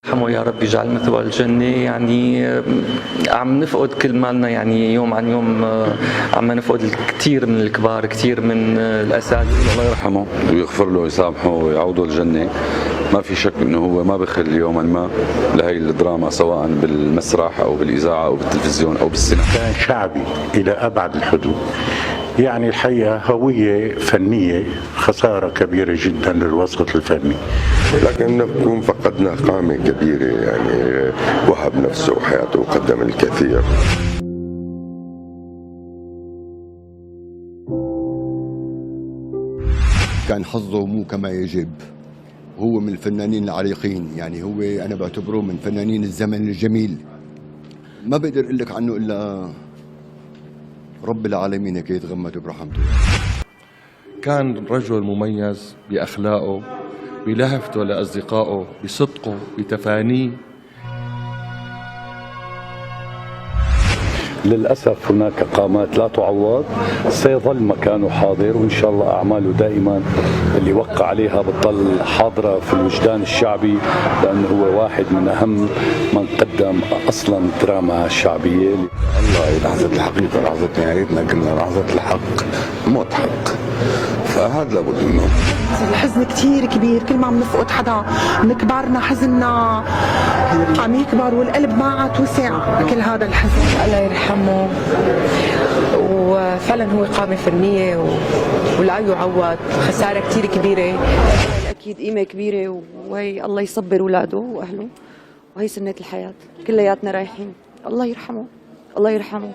رحمه يا رب يجعل مثوى الجنة. يعني عم نفقد كل مالنا، يعني يوم عن يوم عم نفقد الكثير من الكبار، كثير من الأساتذة. الله يرحمه ويغفر له ويسامحه ويعوضه الجنة. ما في شك انه هو ما بخل يوما ما لهي الدراما، سواء بالمسرح او بالاذاعه او بالتلفزيون او بالسينما. كان شعبي الى ابعد الحدود، يعني الحقيقه هويه فنيه، خساره كبيره جدا للوسط الفني. لكن نكون فقدنا قامه كبيره، يعني وهب نفسه وحياته وقدم الكثير. كان حظه مو كما يجب. هو من الفنانين العريقين، يعني هو أنا بعتبره من فنانين الزمن الجميل. ما بقدر أقول لك عنه إلا رب العالمين هيك يتغمد برحمته. كان رجل مميز بأخلاقه، بلهفته لأصدقائه، بصدقه، بتفانيه. للأسف هناك قامات لا تعوض، سيظل مكانه حاضر، وإن شاء الله أعماله دائما اللي وقع عليها بتضل حاضرة في الوجدان الشعبي، لأنه هو واحد من أهم من قدم أصلا الدراما الشعبية. الله لحظة الحقيقة، لحظة نهايتنا كلنا لحظة الحق، موت حق، فهذا لابد منه. الحزن كتير كبير، كل ما عم نفقد حدا من كبارنا حزننا عم يكبر والقلب ما عاد وسع كل هذا الحزن. الله يرحمه، وفعلا هو قامة فنية ولا يعوض، خسارة كتير كبيرة. أكيد قيمة كبيرة، وهي الله يصبر أولاده وأهله، وهي سنة الحياة، كلياتنا رايحين. الله يرحمه، الله يرحمه.